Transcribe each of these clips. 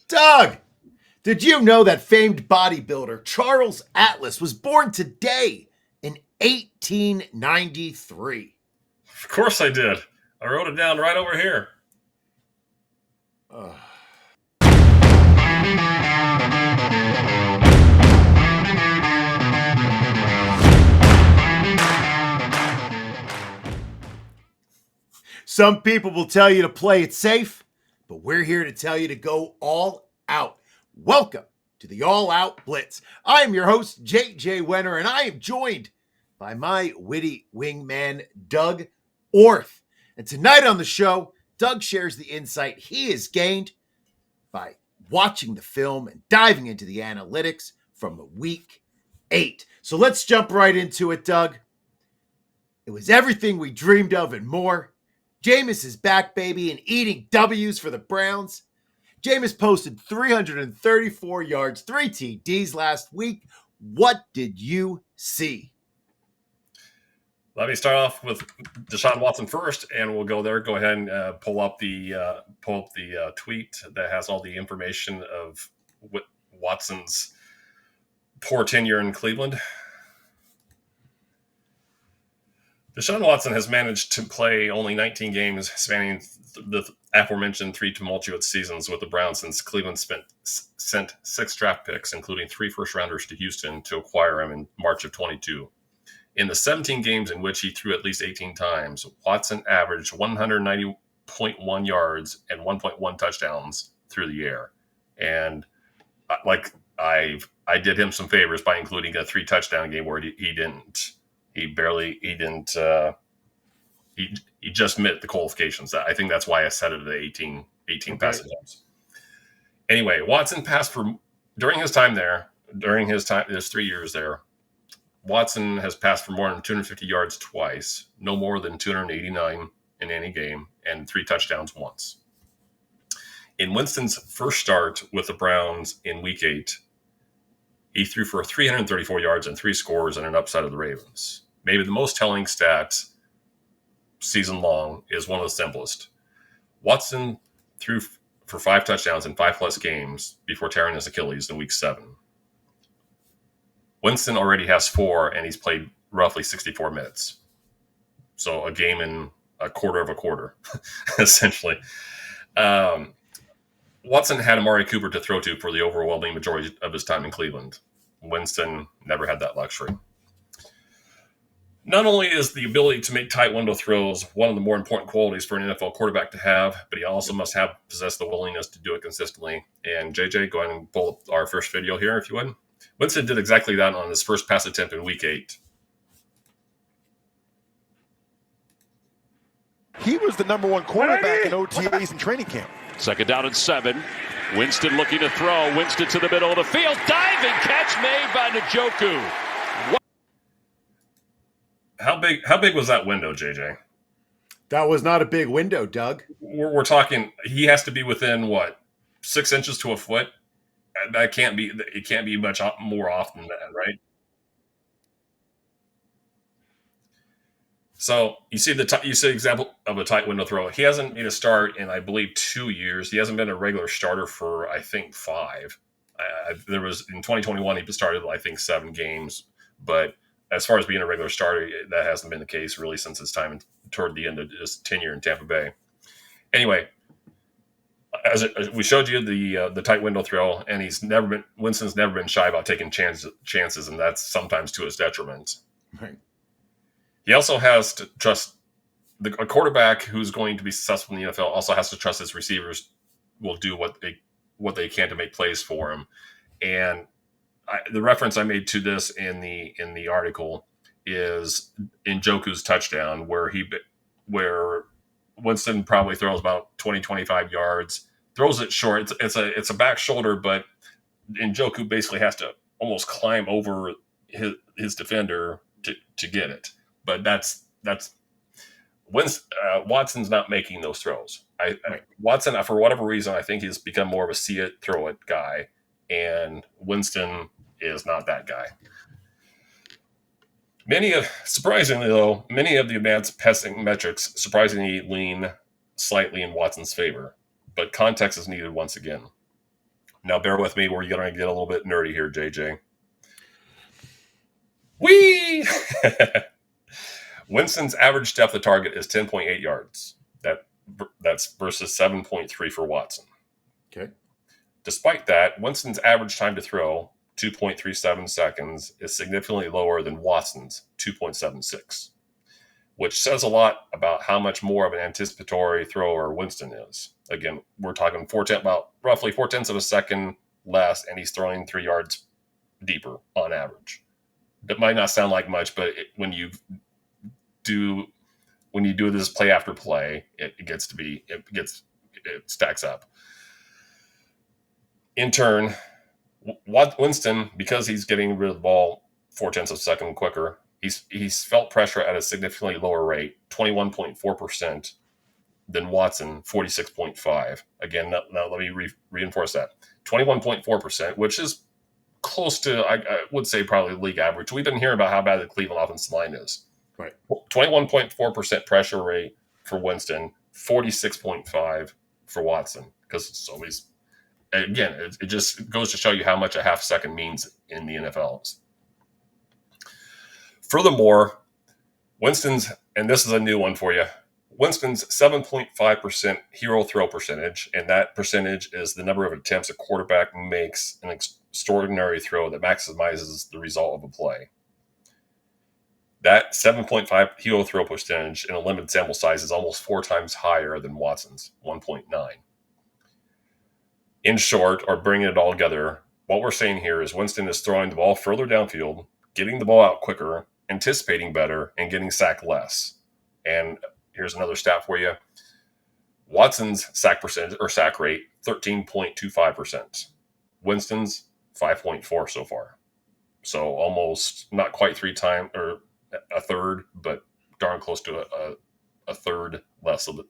Doug, did you know that famed bodybuilder Charles Atlas was born today in 1893? Of course I did. I wrote it down right over here. Some people will tell you to play it safe, but we're here to tell you to go all out. Welcome to the All Out Blitz. I am your host, J.J. Wenne, and I am joined by my witty wingman, Doug Orth. And tonight on the show, Doug shares the insight he has gained by watching the film and diving into the analytics from week 8. So let's jump right into it, Doug. It was everything we dreamed of and more. Jameis is back, baby, and eating W's for the Browns. Jameis posted 334 yards, 3 TDs last week. What did you see? Let me start off with Deshaun Watson first, and we'll go there. Go ahead and pull up the tweet that has all the information of Watson's poor tenure in Cleveland. Deshaun Watson has managed to play only 19 games spanning the aforementioned 3 tumultuous seasons with the Browns since Cleveland sent 6 draft picks, including 3 first-rounders to Houston to acquire him in March of 22. In the 17 games in which he threw at least 18 times, Watson averaged 190.1 yards and 1.1 touchdowns through the air. And I did him some favors by including a 3-touchdown game where he just met the qualifications. I think that's why I set it at 18 passing attempts. Anyway, Watson passed during his 3 years there, Watson has passed for more than 250 yards twice, no more than 289 in any game, and 3 touchdowns once. In Winston's first start with the Browns in Week 8, he threw for 334 yards and 3 scores and an upset of the Ravens. Maybe the most telling stat season long is one of the simplest. Watson threw for 5 touchdowns in 5+ games before tearing his Achilles in Week 7. Winston already has 4, and he's played roughly 64 minutes. So a game in a quarter of a quarter, essentially. Watson had Amari Cooper to throw to for the overwhelming majority of his time in Cleveland. Winston never had that luxury. Not only is the ability to make tight window throws one of the more important qualities for an NFL quarterback to have, but he also must possess the willingness to do it consistently. And JJ, go ahead and pull up our first video here, if you would. Winston did exactly that on his first pass attempt in Week 8. He was the number 1 quarterback in OTAs and training camp. 2nd down and 7. Winston looking to throw. Winston to the middle of the field. Diving catch made by Njoku. How big was that window, JJ? That was not a big window, Doug. We're talking, he has to be within, 6 inches to a foot? It can't be much more often than that, right? So you see example of a tight window throw. He hasn't made a start in, I believe, 2 years. He hasn't been a regular starter for, I think, 5. There was in 2021 he started, I think, 7 games. But as far as being a regular starter, that hasn't been the case really since his time toward the end of his tenure in Tampa Bay. Anyway, as we showed you the tight window throw, and Winston's never been shy about taking chances, and that's sometimes to his detriment. Right. He also has to trust a quarterback who's going to be successful in the NFL. Also has to trust his receivers will do what they can to make plays for him. And the reference I made to this in the article is Njoku's touchdown, where Winston probably throws about 20-25 yards, throws it short. It's a back shoulder, but Njoku basically has to almost climb over his defender to get it. But that's Watson's not making those throws. Watson, for whatever reason, I think he's become more of a see it, throw it guy, and Winston is not that guy. Surprisingly, though, many of the advanced passing metrics surprisingly lean slightly in Watson's favor, but context is needed once again. Now, bear with me. We're going to get a little bit nerdy here, JJ. Whee! Winston's average depth of target is 10.8 yards. That's versus 7.3 for Watson. Okay. Despite that, Winston's average time to throw, 2.37 seconds, is significantly lower than Watson's, 2.76, which says a lot about how much more of an anticipatory thrower Winston is. Again, we're talking about roughly 4/10 of a second less, and he's throwing 3 yards deeper on average. That might not sound like much, but when you do this play after play, it stacks up. In turn, Winston, because he's getting rid of the ball 4/10 of a second quicker, he's felt pressure at a significantly lower rate, 21.4%, than Watson, 46.5%. Again, now let me reinforce that. 21.4%, which is close to, I would say, probably league average. We've been hearing about how bad the Cleveland offensive line is. Right. 21.4% pressure rate for Winston, 46.5% for Watson, because it's always, again, it just goes to show you how much a half second means in the NFL. Furthermore, Winston's, and this is a new one for you, Winston's 7.5% hero throw percentage, and that percentage is the number of attempts a quarterback makes an extraordinary throw that maximizes the result of a play. That 7.5 hero throw percentage in a limited sample size is almost 4 times higher than Watson's, 1.9. In short, or bringing it all together, what we're saying here is Winston is throwing the ball further downfield, getting the ball out quicker, anticipating better, and getting sacked less. And here's another stat for you. Watson's sack percentage or sack rate, 13.25%. Winston's 5.4 so far. So almost not quite 3 times or a third, but darn close to a third less of it.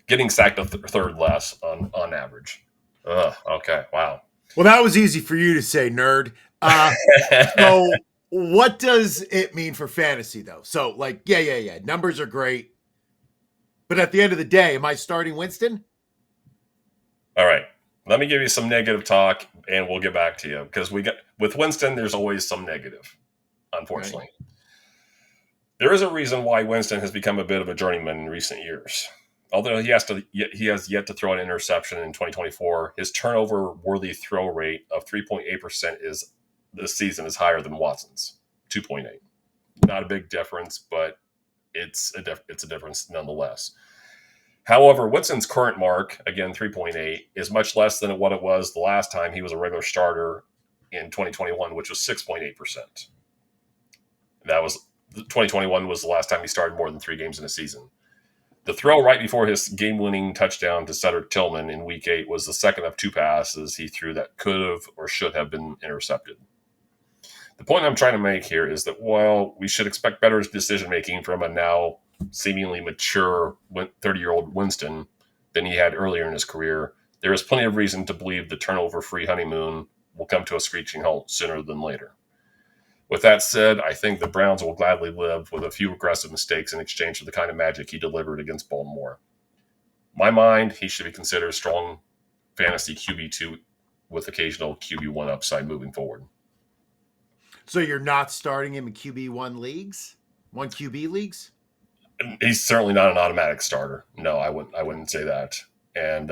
Getting sacked a third less on average. Okay, wow. Well, that was easy for you to say, nerd. So what does it mean for fantasy, though? So, like, yeah. Numbers are great. But at the end of the day, am I starting Winston? All right. Let me give you some negative talk, and we'll get back to you. Because with Winston, there's always some negative, unfortunately. Right. There is a reason why Winston has become a bit of a journeyman in recent years. Although he has yet to throw an interception in 2024, his turnover-worthy throw rate of 3.8% this season is higher than Watson's, 2.8. Not a big difference, but it's a difference nonetheless. However, Winston's current mark, again 3.8, is much less than what it was the last time he was a regular starter in 2021, which was 6.8%. That was 2021 was the last time he started more than 3 games in a season. The throw right before his game-winning touchdown to Cedric Tillman in Week 8 was the second of 2 passes he threw that could have or should have been intercepted. The point I'm trying to make here is that while we should expect better decision-making from a now seemingly mature 30-year-old Winston than he had earlier in his career, there is plenty of reason to believe the turnover-free honeymoon will come to a screeching halt sooner than later. With that said, I think the Browns will gladly live with a few aggressive mistakes in exchange for the kind of magic he delivered against Baltimore. In my mind, he should be considered a strong fantasy QB2 with occasional QB1 upside moving forward. So you're not starting him in QB1 leagues? 1 QB leagues? He's certainly not an automatic starter. No, I wouldn't say that. And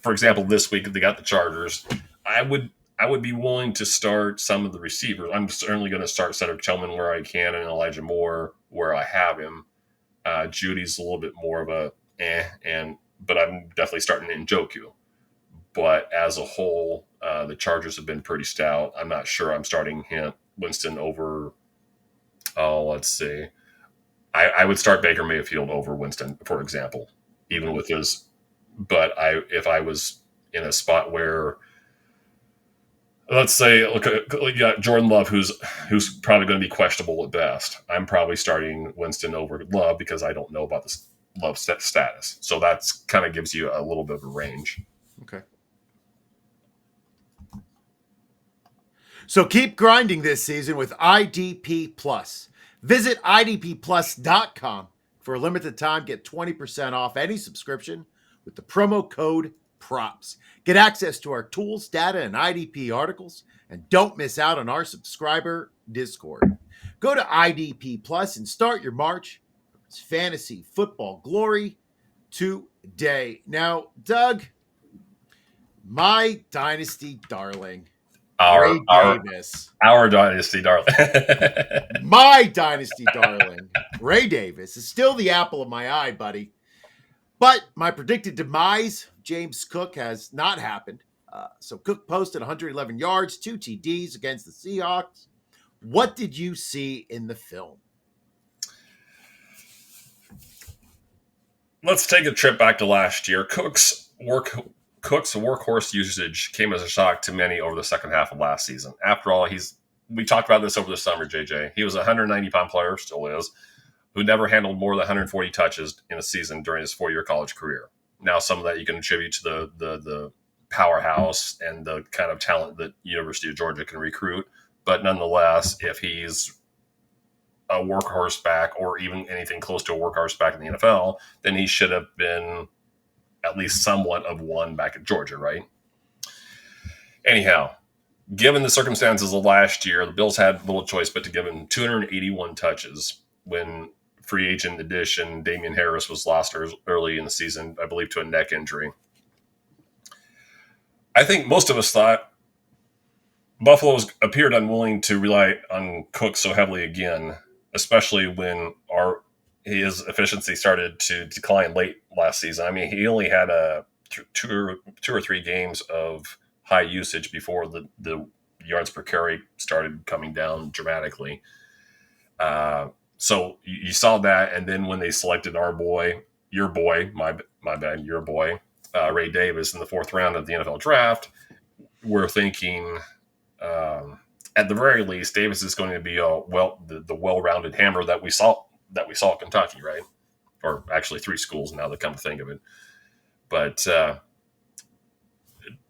for example, this week they got the Chargers. I would be willing to start some of the receivers. I'm certainly going to start Cedric Tillman where I can and Elijah Moore where I have him. Judy's a little bit more of a but I'm definitely starting Njoku. But as a whole, the Chargers have been pretty stout. I'm not sure I'm starting Winston over, let's see. I would start Baker Mayfield over Winston, for example, even with his. But if I was in a spot where, let's say, look, you got Jordan Love, who's probably going to be questionable at best. I'm probably starting Winston over Love because I don't know about this Love status. So that's kind of gives you a little bit of a range. Okay. So keep grinding this season with IDP Plus. Visit idpplus.com for a limited time. Get 20% off any subscription with the promo code props. Get access to our tools, data, and IDP articles, and don't miss out on our subscriber Discord. Go to IDP Plus and start your march towards fantasy football glory today. Now, Doug, my dynasty darling, Ray Davis. Our dynasty darling. My dynasty darling, Ray Davis, is still the apple of my eye, buddy. But my predicted demise, James Cook, has not happened. So Cook posted 111 yards, 2 TDs against the Seahawks. What did you see in the film? Let's take a trip back to last year. Cook's workhorse usage came as a shock to many over the second half of last season. After all, we talked about this over the summer, JJ. He was a 190-pound player, still is, who never handled more than 140 touches in a season during his 4-year college career. Now, some of that you can attribute to the powerhouse and the kind of talent that University of Georgia can recruit. But nonetheless, if he's a workhorse back or even anything close to a workhorse back in the NFL, then he should have been at least somewhat of one back at Georgia, right? Anyhow, given the circumstances of last year, the Bills had little choice but to give him 281 touches when free agent addition Damian Harris was lost early in the season, I believe, to a neck injury. I think most of us thought Buffalo appeared unwilling to rely on Cook so heavily again, especially when his efficiency started to decline late last season. I mean, he only had two or three games of high usage before the yards per carry started coming down dramatically. So you saw that, and then when they selected your boy, Ray Davis in the 4th round of the NFL draft, we're thinking, at the very least, Davis is going to be the well-rounded hammer that we saw at Kentucky, right? Or actually 3 schools now that come to think of it. But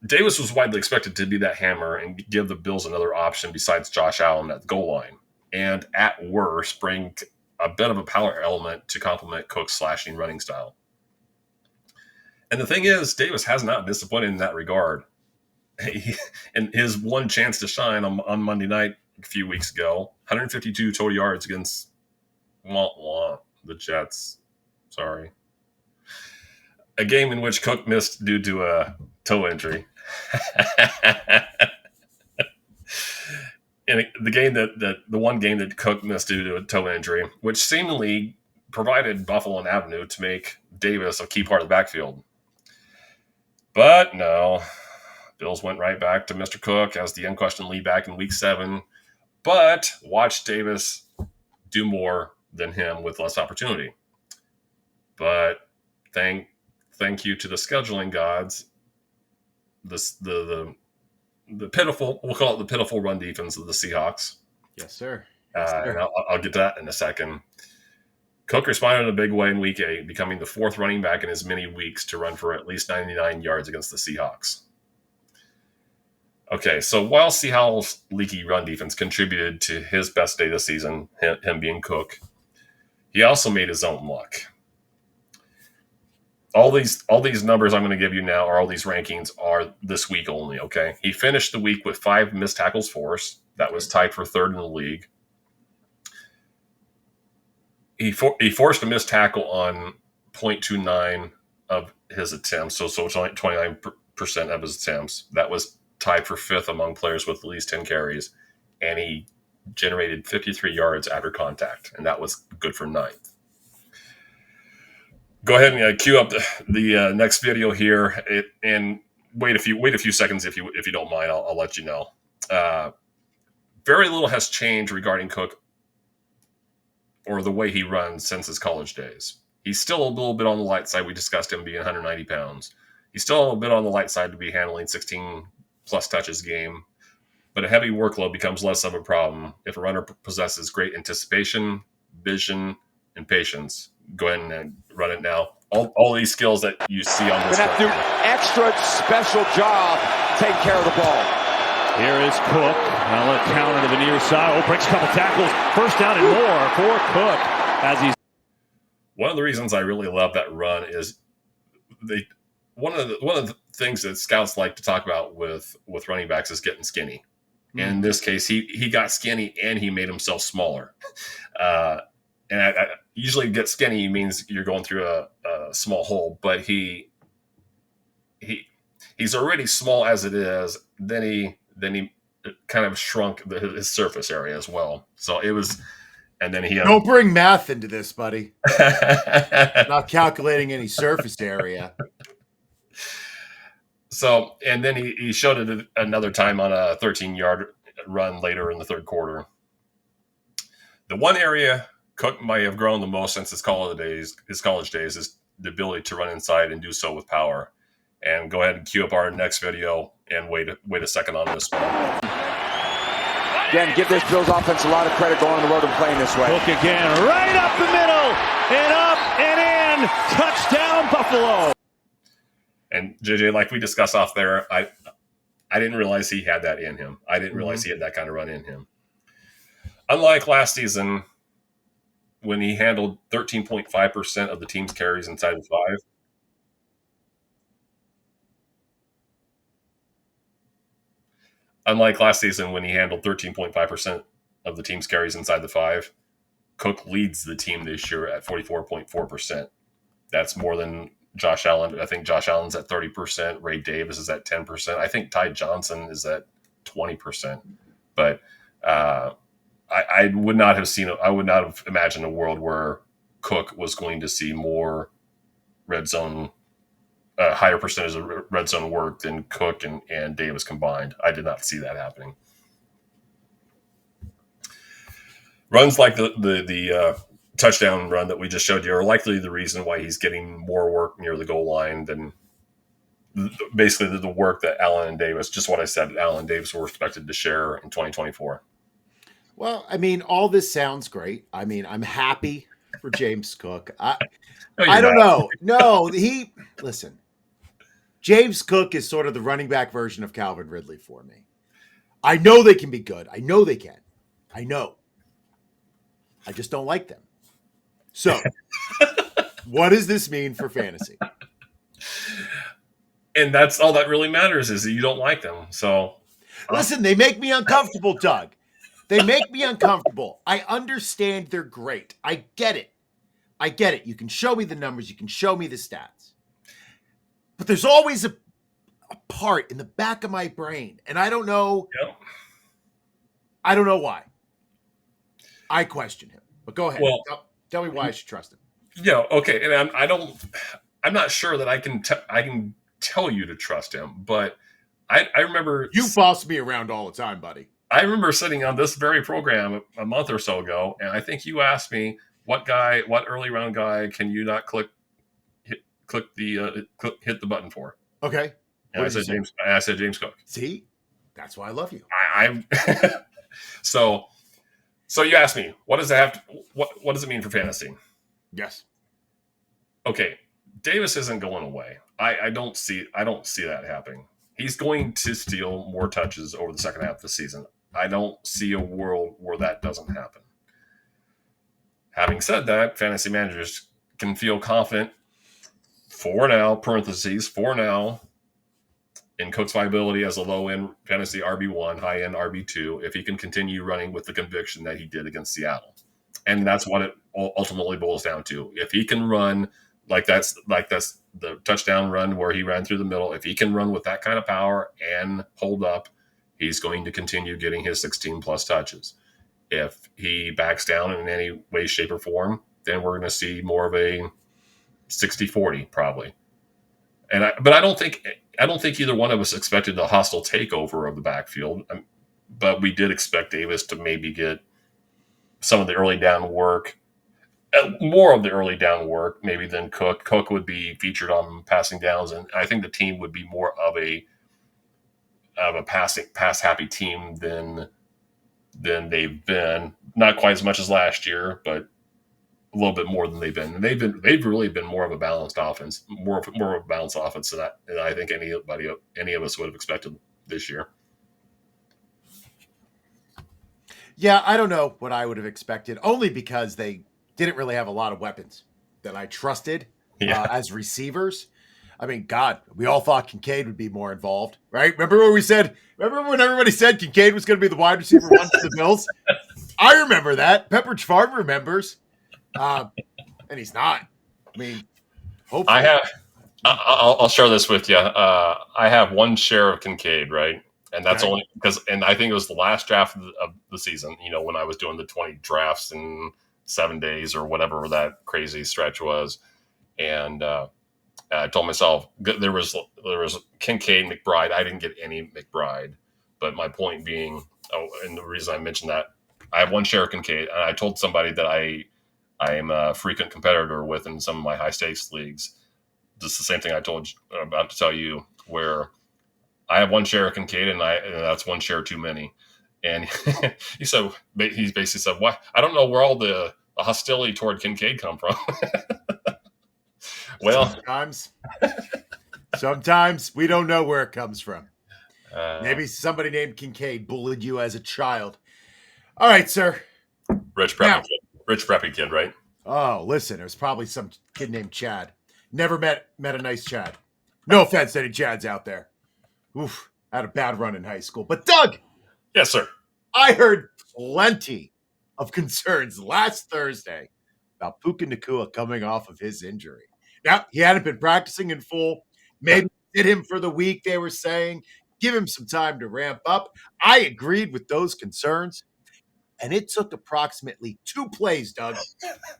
Davis was widely expected to be that hammer and give the Bills another option besides Josh Allen at the goal line. And at worst, bring a bit of a power element to complement Cook's slashing running style. And the thing is, Davis has not disappointed in that regard. And his one chance to shine on Monday night a few weeks ago, 152 total yards against the Jets. Sorry. A game in which Cook missed due to a toe injury. In the one game that Cook missed due to a toe injury, which seemingly provided Buffalo an avenue to make Davis a key part of the backfield. But no, Bills went right back to Mr. Cook as the unquestioned lead back in Week 7, but watched Davis do more than him with less opportunity. But thank you to the scheduling gods, the pitiful, we'll call it the pitiful run defense of the Seahawks. Yes, sir. And I'll get to that in a second. Cook responded in a big way in Week 8, becoming the 4th running back in as many weeks to run for at least 99 yards against the Seahawks. Okay, so while Seattle's leaky run defense contributed to his best day this season, him being Cook, he also made his own luck. All these numbers I'm going to give you now, or all these rankings, are this week only, okay? He finished the week with 5 missed tackles forced. That was tied for 3rd in the league. He forced a missed tackle on 0.29 of his attempts, so it's only 29% of his attempts. That was tied for 5th among players with at least 10 carries, and he generated 53 yards after contact, and that was good for 9th. Go ahead and cue up the next video here, and wait a few seconds if you don't mind. I'll let you know. Very little has changed regarding Cook or the way he runs since his college days. He's still a little bit on the light side. We discussed him being 190 pounds. He's still a little bit on the light side to be handling 16-plus touches a game, but a heavy workload becomes less of a problem if a runner possesses great anticipation, vision, and patience. Go ahead and run it now. All these skills that you see on this. Gonna have to do extra special job taking care of the ball. Here is Cook. Now let counter to the near side. Breaks a couple tackles. First down and more for Cook as he's. One of the reasons I really love that run is one of the things that scouts like to talk about with running backs is getting skinny. In this case, he got skinny and he made himself smaller. And I usually get skinny means you're going through a small hole, but he's already small as it is. Then he kind of shrunk his surface area as well. So it was, and then he don't bring math into this, buddy. Not calculating any surface area. So, and then he showed it another time on a 13-yard run later in the third quarter. The one area Cook might have grown the most since his college days is the ability to run inside and do so with power. And go ahead and cue up our next video and wait a second on this one. Again, give this Bills offense a lot of credit going on the road and playing this way. Cook again, right up the middle, and up and in. Touchdown, Buffalo. And JJ, like we discussed off there, I didn't realize he had that in him. I didn't realize he had that kind of run in him. Unlike last season, when he handled 13.5% of the team's carries inside the 5. Unlike last season, when he handled 13.5% of the team's carries inside the 5, Cook leads the team this year at 44.4%. That's more than Josh Allen. I think Josh Allen's at 30%. Ray Davis is at 10%. I think Ty Johnson is at 20%. But I would not have imagined a world where Cook was going to see more red zone, higher percentage of red zone work than Cook and Davis combined. I did not see that happening. Runs like the touchdown run that we just showed you are likely the reason why he's getting more work near the goal line than basically the work that Allen and Davis, just what I said, Allen and Davis were expected to share in 2024. Well, I mean, all this sounds great. I mean, I'm happy for James Cook. I don't know. No, listen, James Cook is sort of the running back version of Calvin Ridley for me. I know they can be good. I know they can. I know. I just don't like them. So, what does this mean for fantasy? And that's all that really matters is that you don't like them. So, listen, they make me uncomfortable, Doug. They make me uncomfortable. I understand they're great. I get it. You can show me the numbers. You can show me the stats. But there's always a part in the back of my brain, and I don't know. Yep. I don't know why. I question him. But go ahead. Well, tell me why I should trust him. Yeah, okay. And I'm not sure that I can tell you to trust him, but I remember you boss me around all the time, buddy. I remember sitting on this very program a month or so ago, and I think you asked me what early round guy can you not hit the button for? Okay. And I said James Cook. See, that's why I love you. I'm so you asked me what does it mean for fantasy? Yes. Okay, Davis isn't going away. I don't see that happening. He's going to steal more touches over the second half of the season. I don't see a world where that doesn't happen. Having said that, fantasy managers can feel confident for now, in Cook's viability as a low-end fantasy RB1, high-end RB2, if he can continue running with the conviction that he did against Seattle. And that's what it ultimately boils down to. If he can run like that's the touchdown run where he ran through the middle, if he can run with that kind of power and hold up, he's going to continue getting his 16-plus touches. If he backs down in any way, shape, or form, then we're going to see more of a 60-40 probably. But I don't think either one of us expected a hostile takeover of the backfield. But we did expect Davis to maybe get some of the early down work, more of the early down work maybe than Cook. Cook would be featured on passing downs, and I think the team would be more of a pass happy team than they've been. Not quite as much as last year, but a little bit more than they've been. And they've really been more of a balanced offense, more of a balanced offense than I think any of us would have expected this year. Yeah, I don't know what I would have expected, only because they didn't really have a lot of weapons that I trusted as receivers. I mean, God, we all thought Kincaid would be more involved, right? Remember when everybody said Kincaid was going to be the wide receiver one for the Bills? I remember that. Pepperidge Farm remembers. And he's not. I mean, hopefully. I'll share this with you. I have one share of Kincaid, right? And that's Okay. only because, and I think it was the last draft of the season, when I was doing the 20 drafts in 7 days or whatever that crazy stretch was. And I told myself there was Kincaid, McBride. I didn't get any McBride. But my point being, and the reason I mentioned that, I have one share of Kincaid. And I told somebody that I am a frequent competitor with in some of my high stakes leagues. Just the same thing I'm about to tell you, where I have one share of Kincaid, and that's one share too many. And he basically said, "Why? I don't know where all the hostility toward Kincaid come from." Well, sometimes we don't know where it comes from. Maybe somebody named Kincaid bullied you as a child. All right, sir. Rich preppy kid, right? Oh, listen, it was probably some kid named Chad. Never met a nice Chad. No offense to any Chads out there. Oof, I had a bad run in high school. But Doug! Yes, sir. I heard plenty of concerns last Thursday about Puka Nacua coming off of his injury. Now, he hadn't been practicing in full. Maybe did him for the week, they were saying. Give him some time to ramp up. I agreed with those concerns. And it took approximately 2 plays, Doug,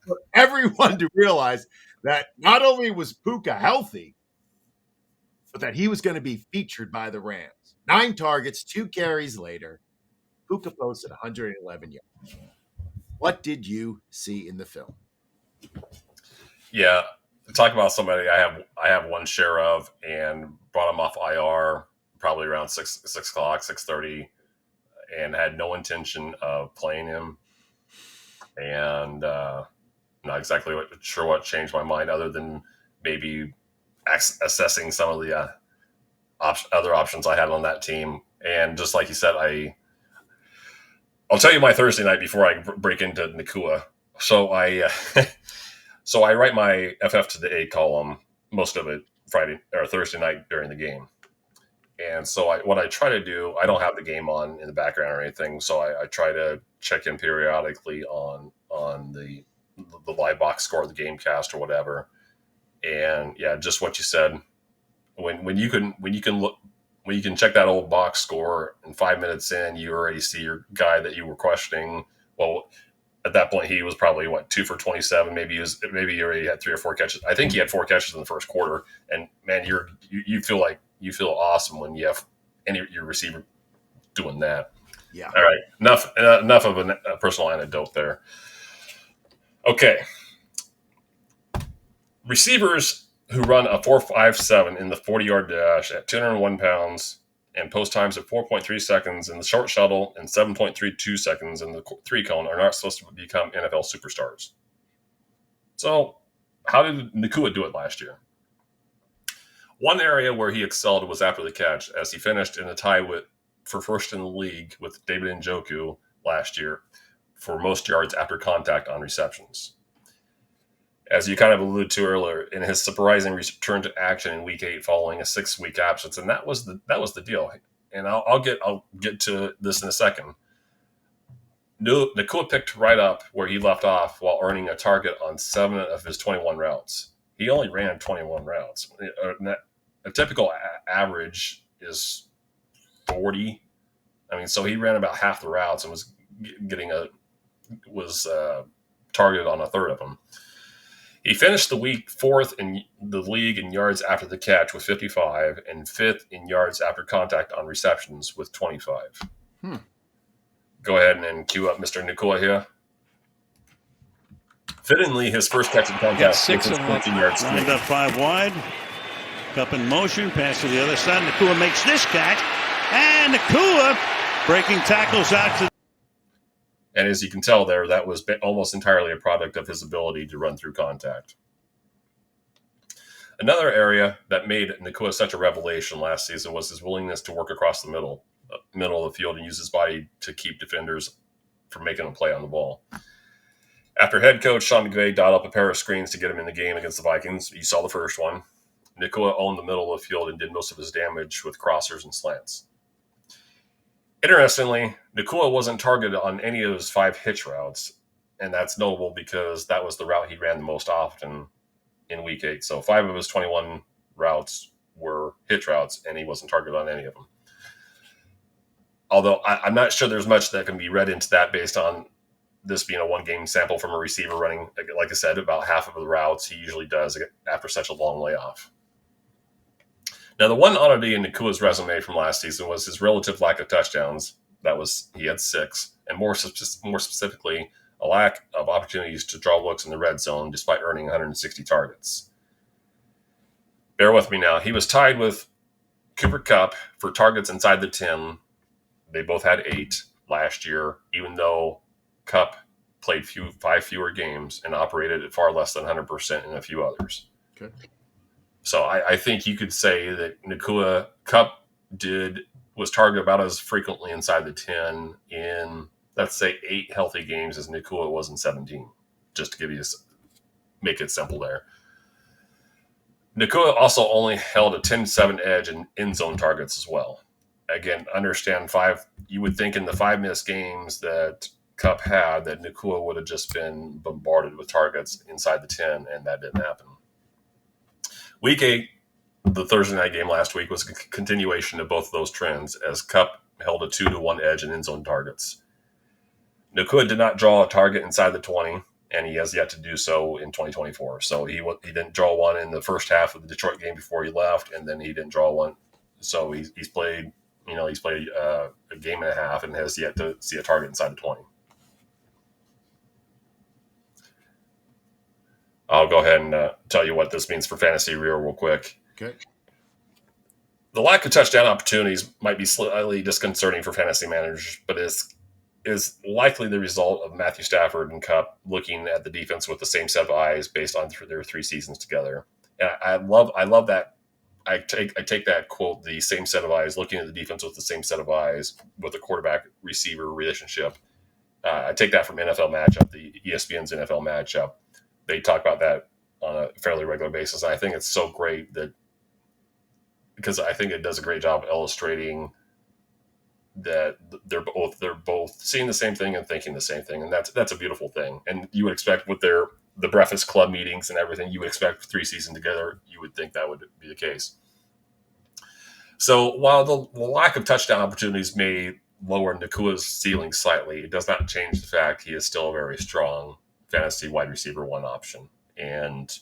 for everyone to realize that not only was Puka healthy, but that he was going to be featured by the Rams. 9 targets, 2 carries later, Puka posted 111 yards. What did you see in the film? Yeah, talk about somebody I have one share of, and brought him off IR probably around 6 o'clock, 6:30, and had no intention of playing him, and not exactly sure what changed my mind, other than maybe assessing some of the other options I had on that team. And just like you said, I'll tell you my Thursday night before I break into Nacua. So I write my FF to the A column, most of it Friday or Thursday night during the game. And so what I try to do, I don't have the game on in the background or anything, so I try to check in periodically on the live box score of the game cast or whatever. And yeah, just what you said. When you can check that old box score, and 5 minutes in, you already see your guy that you were questioning. Well, at that point, he was probably 2 for 27. Maybe he already had 3 or 4 catches. I think he had 4 catches in the first quarter. And man, you feel awesome when you have your receiver doing that. Yeah. All right. Enough of a personal anecdote there. Okay. Receivers who run a 4.57 in the 40-yard dash at 201 pounds and post times of 4.3 seconds in the short shuttle and 7.32 seconds in the 3-cone are not supposed to become NFL superstars. So how did Nacua do it last year? One area where he excelled was after the catch, as he finished in a tie for first in the league with David Njoku last year for most yards after contact on receptions. As you kind of alluded to earlier, in his surprising return to action in Week 8 following a 6-week absence, and that was the deal. And I'll get to this in a second. Nacua picked right up where he left off while earning a target on 7 of his 21 routes. He only ran 21 routes. A typical average is 40. I mean, so he ran about half the routes and was targeted on a third of them. He finished the week 4th in the league in yards after the catch with 55 and 5th in yards after contact on receptions with 25. Go ahead and cue up Mr. Nacua here. Fittingly, his first catch of contact was 6 of 14 yards. Lined up 5 wide. Up in motion. Pass to the other side. Nacua makes this catch. And Nacua breaking tackles out to. And as you can tell there, that was almost entirely a product of his ability to run through contact. Another area that made Nacua such a revelation last season was his willingness to work across the middle of the field and use his body to keep defenders from making a play on the ball. After head coach Sean McVay dialed up a pair of screens to get him in the game against the Vikings, you saw the first one. Nacua owned the middle of the field and did most of his damage with crossers and slants. Interestingly, Nacua wasn't targeted on any of his 5 hitch routes, and that's notable because that was the route he ran the most often in Week 8. So 5 of his 21 routes were hitch routes, and he wasn't targeted on any of them. Although I'm not sure there's much that can be read into that based on this being a one-game sample from a receiver running, like I said, about half of the routes he usually does after such a long layoff. Now, the one oddity in Nacua's resume from last season was his relative lack of touchdowns. He had 6, and more specifically, a lack of opportunities to draw looks in the red zone despite earning 160 targets. Bear with me now. He was tied with Cooper Kupp for targets inside the 10. They both had 8 last year, even though Kupp played 5 fewer games and operated at far less than 100% in a few others. Okay. So I think you could say that Kupp was targeted about as frequently inside the 10 in, let's say, 8 healthy games as Nacua was in 17, just to make it simple there. Nacua also only held a 10-7 edge in end zone targets as well. Again, understand 5. You would think in the 5 missed games that Kupp had that Nacua would have just been bombarded with targets inside the 10, and that didn't happen. Week 8, the Thursday night game last week, was a continuation of both of those trends as Kupp held a 2-1 edge in end zone targets. Nacua did not draw a target inside the 20, and he has yet to do so in 2024. So he didn't draw one in the first half of the Detroit game before he left, and then he didn't draw one. So he's played a game and a half and has yet to see a target inside the 20. I'll go ahead and tell you what this means for fantasy real quick. Okay. The lack of touchdown opportunities might be slightly disconcerting for fantasy managers, but is likely the result of Matthew Stafford and Kupp looking at the defense with the same set of eyes based on their 3 seasons together. And I love that. I take that quote, the same set of eyes, looking at the defense with the same set of eyes with the quarterback-receiver relationship. I take that from NFL Matchup, the ESPN's NFL Matchup. They talk about that on a fairly regular basis. And I think it's so great because I think it does a great job illustrating that they're both seeing the same thing and thinking the same thing, and that's a beautiful thing. And you would expect with the Breakfast Club meetings and everything, you would expect 3 seasons together, you would think that would be the case. So while the lack of touchdown opportunities may lower Nacua's ceiling slightly, it does not change the fact he is still a very strong fantasy wide receiver 1 option. And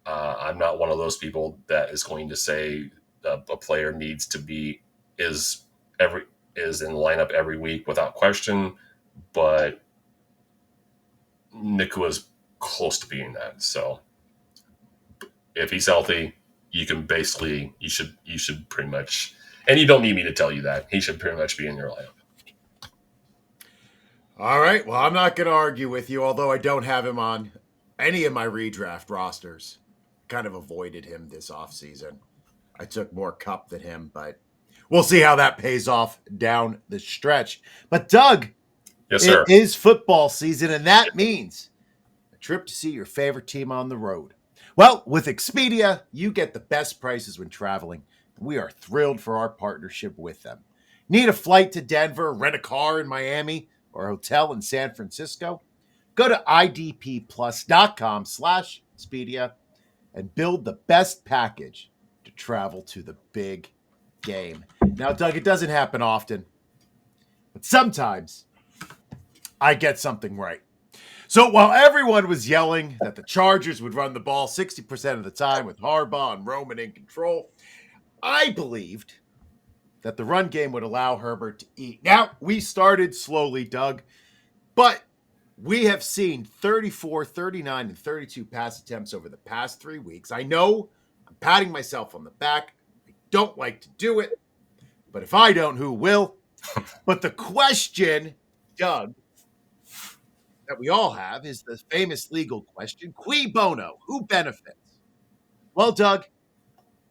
I'm not one of those people that is going to say a player needs to be is in the lineup every week without question, but Nacua's close to being that. So if he's healthy, you should pretty much, and you don't need me to tell you that, he should pretty much be in your lineup. All right. Well, I'm not going to argue with you, although I don't have him on any of my redraft rosters. Kind of avoided him this offseason. I took more Kupp than him, but we'll see how that pays off down the stretch. But Doug, yes, sir. It is football season, and that means a trip to see your favorite team on the road. Well, with Expedia, you get the best prices when traveling. We are thrilled for our partnership with them. Need a flight to Denver, rent a car in Miami, or a hotel in San Francisco? Go to idpplus.com/Expedia and build the best package to travel to the big game. Now, Doug, it doesn't happen often, but sometimes I get something right. So while everyone was yelling that the Chargers would run the ball 60% of the time with Harbaugh and Roman in control, I believed that the run game would allow Herbert to eat. Now, we started slowly, Doug, but we have seen 34, 39, and 32 pass attempts over the past 3 weeks. I know I'm patting myself on the back. I don't like to do it, but if I don't, who will? But the question, Doug, that we all have is the famous legal question, cui bono, who benefits? Well, Doug, it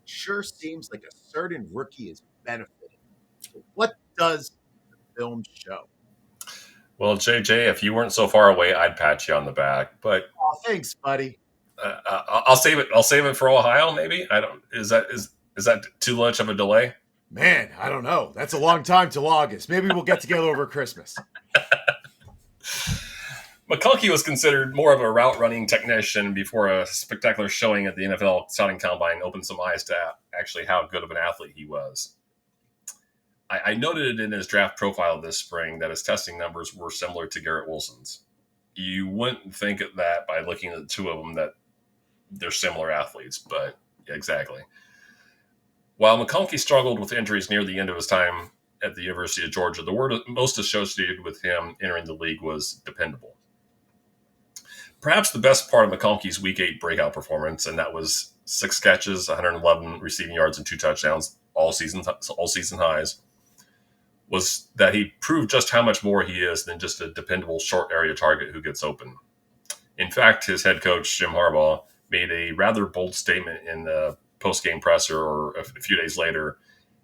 sure seems like a certain rookie is benefiting. So what does the film show? Well, JJ, if you weren't so far away, I'd pat you on the back. But Oh, thanks, buddy. I'll save it. I'll save it for Ohio. Maybe I don't. Is that too much of a delay? Man, I don't know. That's a long time till August. Maybe we'll get together over Christmas. McConkey was considered more of a route running technician before a spectacular showing at the NFL Scouting Combine opened some eyes to actually how good of an athlete he was. I noted in his draft profile this spring that his testing numbers were similar to Garrett Wilson's. You wouldn't think of that by looking at the two of them that they're similar athletes, but yeah, exactly. While McConkey struggled with injuries near the end of his time at the University of Georgia, the word most associated with him entering the league was dependable. Perhaps the best part of McConkey's Week 8 breakout performance, and that was 6 catches, 111 receiving yards, and 2 touchdowns, all season highs, was that he proved just how much more he is than just a dependable short area target who gets open. In fact, his head coach, Jim Harbaugh, made a rather bold statement in the post-game presser or a few days later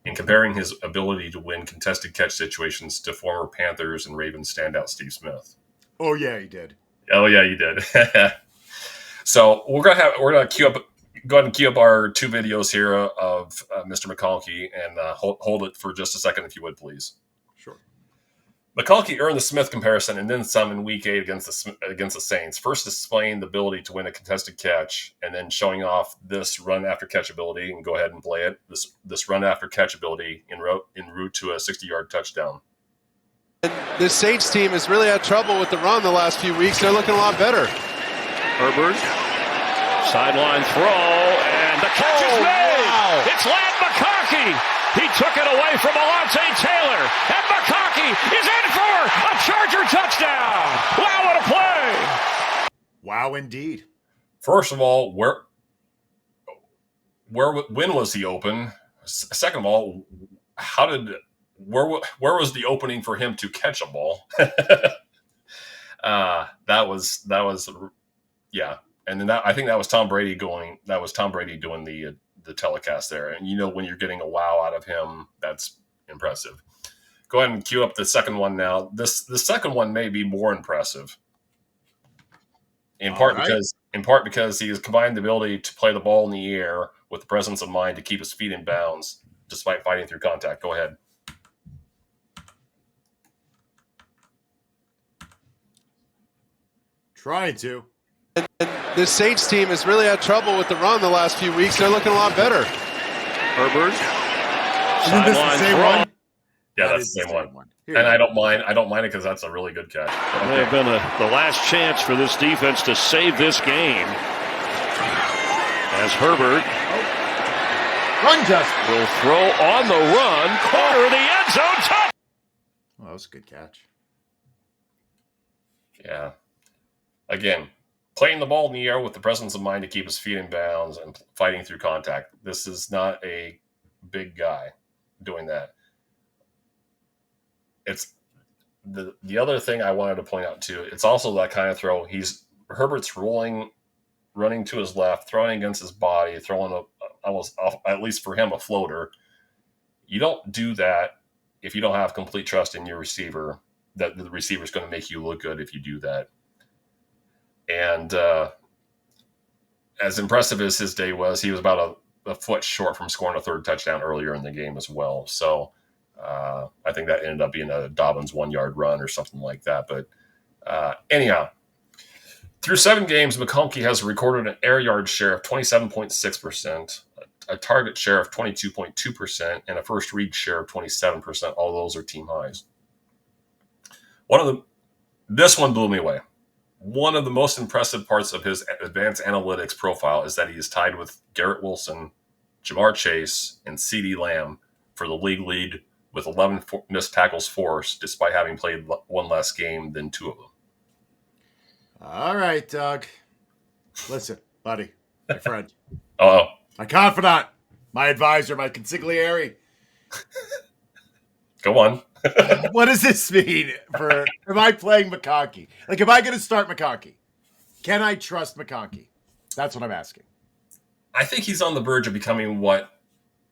in comparing his ability to win contested catch situations to former Panthers and Ravens standout Steve Smith. Oh, yeah, he did. Oh, yeah, you did. So we're gonna go ahead and queue up our 2 videos here of Mr. McConkey, and hold it for just a second, if you would, please. Sure. McConkey earned the Smith comparison and then some in Week 8 against the Saints. First displaying the ability to win a contested catch, and then showing off this run after catch ability. And go ahead and play it. This run after catch ability en route to a 60-yard touchdown. This Saints team has really had trouble with the run the last few weeks. They're looking a lot better. Herbert, sideline throw, and the catch is made. Wow. It's Ladd McConkey. He took it away from Alontae Taylor, and McConkey is in for a Charger touchdown. Wow, what a play! Wow, indeed. First of all, when was he open? Second of all, where was the opening for him to catch a ball? That was yeah. And then I think that was Tom Brady doing the telecast there. And when you're getting a wow out of him, that's impressive. Go ahead and queue up the second one now. The second one may be more impressive. In part because he has combined the ability to play the ball in the air with the presence of mind to keep his feet in bounds despite fighting through contact. Go ahead. Trying to. This Saints team has really had trouble with the run the last few weeks. They're looking a lot better. Herbert, Isn't this the same one? Yeah, That that's is the same one. Here And you I go. don't mind it because that's a really good catch. It may have been the last chance for this defense to save this game. As Herbert Run, Justin. will throw on the run, corner of the end zone, touch. Oh, that was a good catch. Yeah. Again, playing the ball in the air with the presence of mind to keep his feet in bounds and fighting through contact. This is not a big guy doing that. It's the other thing I wanted to point out too. It's also that kind of throw. Herbert's running to his left, throwing against his body, throwing almost off, at least for him, a floater. You don't do that if you don't have complete trust in your receiver that the receiver is going to make you look good if you do that. And as impressive as his day was, he was about a foot short from scoring a third touchdown earlier in the game as well. So I think that ended up being a Dobbins 1-yard run or something like that. But anyhow, through 7 games, McConkey has recorded an air yard share of 27.6%, a target share of 22.2%, and a first read share of 27%. All those are team highs. This one blew me away. One of the most impressive parts of his advanced analytics profile is that he is tied with Garrett Wilson, Jamar Chase, and CeeDee Lamb for the league lead with 11 missed tackles forced, despite having played one less game than 2 of them. All right, Doug. Listen, buddy, my friend, Oh, my confidant, my advisor, my consigliere. go on. What does this mean for? Am I playing McConkey? Like, am I going to start McConkey? Can I trust McConkey? That's what I'm asking. I think he's on the verge of becoming what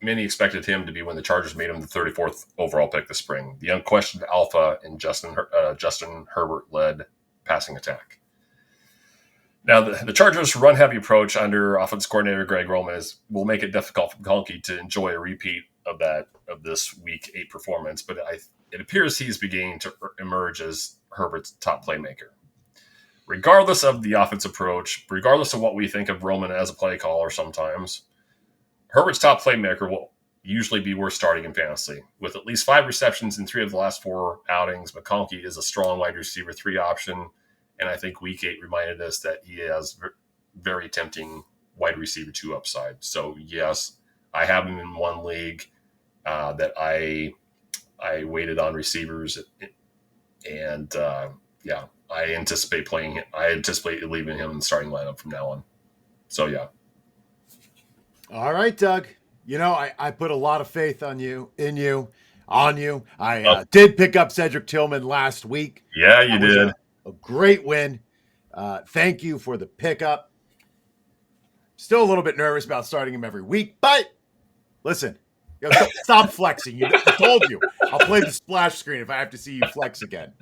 many expected him to be when the Chargers made him the 34th overall pick this spring, the unquestioned alpha in Justin Herbert-led passing attack. Now, the Chargers' run-heavy approach under offense coordinator Greg Roman will make it difficult for McConkey to enjoy a repeat of this Week 8 performance, but it appears he's beginning to emerge as Herbert's top playmaker. Regardless of the offense approach, regardless of what we think of Roman as a play caller sometimes, Herbert's top playmaker will usually be worth starting in fantasy. With at least 5 receptions in 3 of the last 4 outings, McConkey is a strong wide receiver 3 option, and I think Week 8 reminded us that he has very tempting wide receiver 2 upside. So, yes, I have him in one league that I waited on receivers, and I anticipate playing him. I anticipate leaving him in the starting lineup from now on. So, yeah. All right, Doug. You know, I put a lot of faith on you. I did pick up Cedric Tillman last week. Yeah, you did. A great win. Thank you for the pickup. Still a little bit nervous about starting him every week, but listen, stop flexing. I told you. I'll play the splash screen if I have to see you flex again.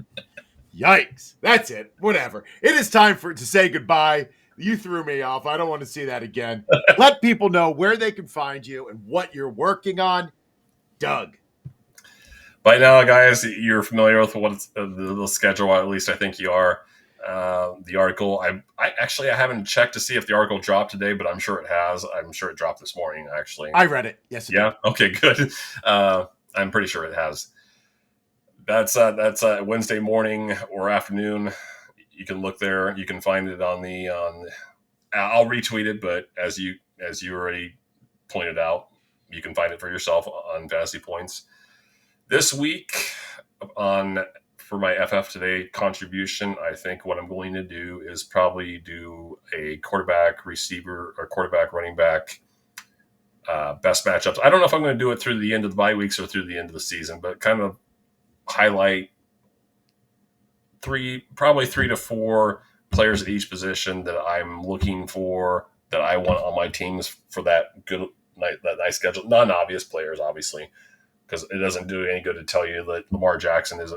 Yikes. That's it. Whatever. It is time to say goodbye. You threw me off. I don't want to see that again. Let people know where they can find you and what you're working on. Doug. By now, guys, you're familiar with what's the schedule, at least I think you are. The article, I haven't checked to see if the article dropped today, but I'm sure it has. I'm sure it dropped this morning, actually. I read it. Yes, it did. Okay, good. I'm pretty sure it has. That's Wednesday morning or afternoon. You can look there. You can find it on I'll retweet it, but as you already pointed out, you can find it for yourself on Fantasy Points. This week for my FF Today contribution, I think what I'm going to do is probably do a quarterback receiver or quarterback running back best matchups. I don't know if I'm going to do it through the end of the bye weeks or through the end of the season, but kind of highlight probably 3 to 4 players at each position that I'm looking for, that I want on my teams for that nice schedule. Non-obvious players, obviously, because it doesn't do any good to tell you that Lamar Jackson is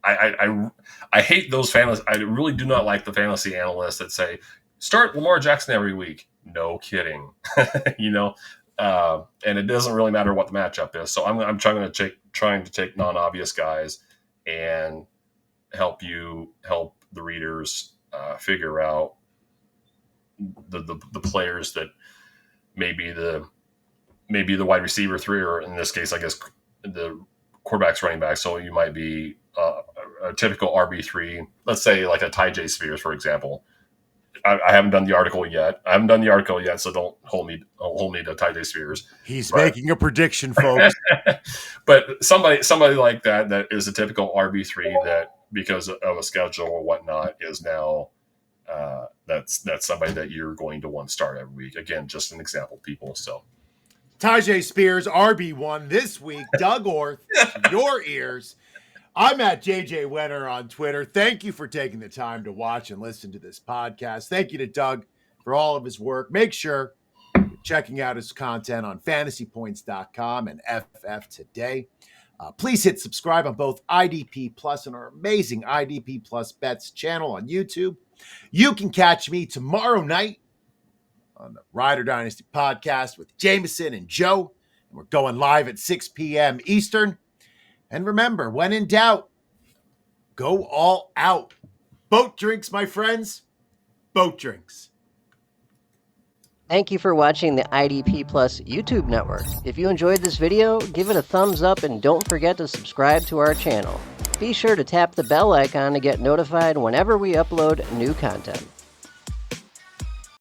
I hate those fantasy. I really do not like the fantasy analysts that say start Lamar Jackson every week. No kidding, and it doesn't really matter what the matchup is. So I'm trying to take non-obvious guys and help the readers figure out the players that maybe the wide receiver 3, or in this case, I guess the quarterback's running back. So you might be a typical RB3, let's say like a Ty J. Spears, for example. I haven't done the article yet. So don't hold me to Ty J. Spears. He's making a prediction, folks. But somebody like that is a typical RB3 that, because of a schedule or whatnot, is now that's somebody that you're going to want to start every week. Again, just an example, people. So Ty J. Spears, RB1 this week. Doug Orth, your ears. I'm at JJ Wenner on Twitter. Thank you for taking the time to watch and listen to this podcast. Thank you to Doug for all of his work. Make sure you're checking out his content on fantasypoints.com and FF Today. Please hit subscribe on both IDP Plus and our amazing IDP Plus Bets channel on YouTube. You can catch me tomorrow night on the Rider Dynasty podcast with Jameson and Joe. And we're going live at 6 p.m. Eastern. And remember, when in doubt, go all out. Boat drinks, my friends. Boat drinks. Thank you for watching the IDP Plus YouTube network. If you enjoyed this video, give it a thumbs up and don't forget to subscribe to our channel. Be sure to tap the bell icon to get notified whenever we upload new content.